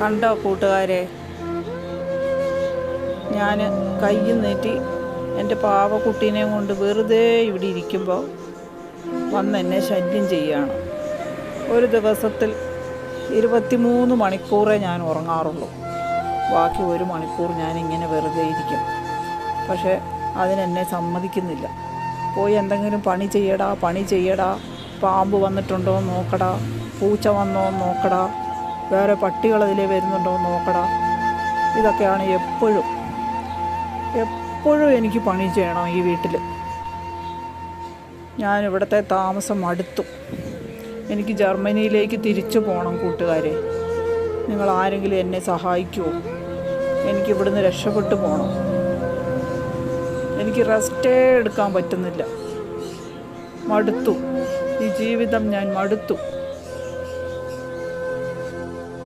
കണ്ടോ കൂട്ടുകാരെ, ഞാൻ കയ്യും നീട്ടി എൻ്റെ പാവക്കുട്ടീനെയും കൊണ്ട് വെറുതെ ഇവിടെ ഇരിക്കുമ്പോൾ വന്ന് എന്നെ ശല്യം ചെയ്യുകയാണ്. ഒരു ദിവസത്തിൽ 23 മണിക്കൂറേ ഞാൻ ഉറങ്ങാറുള്ളൂ. ബാക്കി 1 മണിക്കൂർ ഞാനിങ്ങനെ വെറുതെ ഇരിക്കും. പക്ഷേ അതിനെന്നെ സമ്മതിക്കുന്നില്ല. പോയി എന്തെങ്കിലും പണി ചെയ്യടാ, പാമ്പ് വന്നിട്ടുണ്ടോ നോക്കടാ, പൂച്ച വന്നോ നോക്കടാ, വേറെ പട്ടികളതിലേ വരുന്നുണ്ടോ നോക്കടാ. ഇതൊക്കെയാണ് എപ്പോഴും എനിക്ക് പണി ചെയ്യണം ഈ വീട്ടിൽ. ഞാനിവിടുത്തെ താമസം മടുത്തു. എനിക്ക് ജർമ്മനിയിലേക്ക് തിരിച്ചു പോകണം കൂട്ടുകാരെ. നിങ്ങൾ ആരെങ്കിലും എന്നെ സഹായിക്കുമോ? എനിക്കിവിടുന്ന് രക്ഷപ്പെട്ടു പോകണം. എനിക്ക് റെസ്റ്റേ എടുക്കാൻ പറ്റുന്നില്ല. മടുത്തു. ഈ ജീവിതം ഞാൻ മടുത്തു.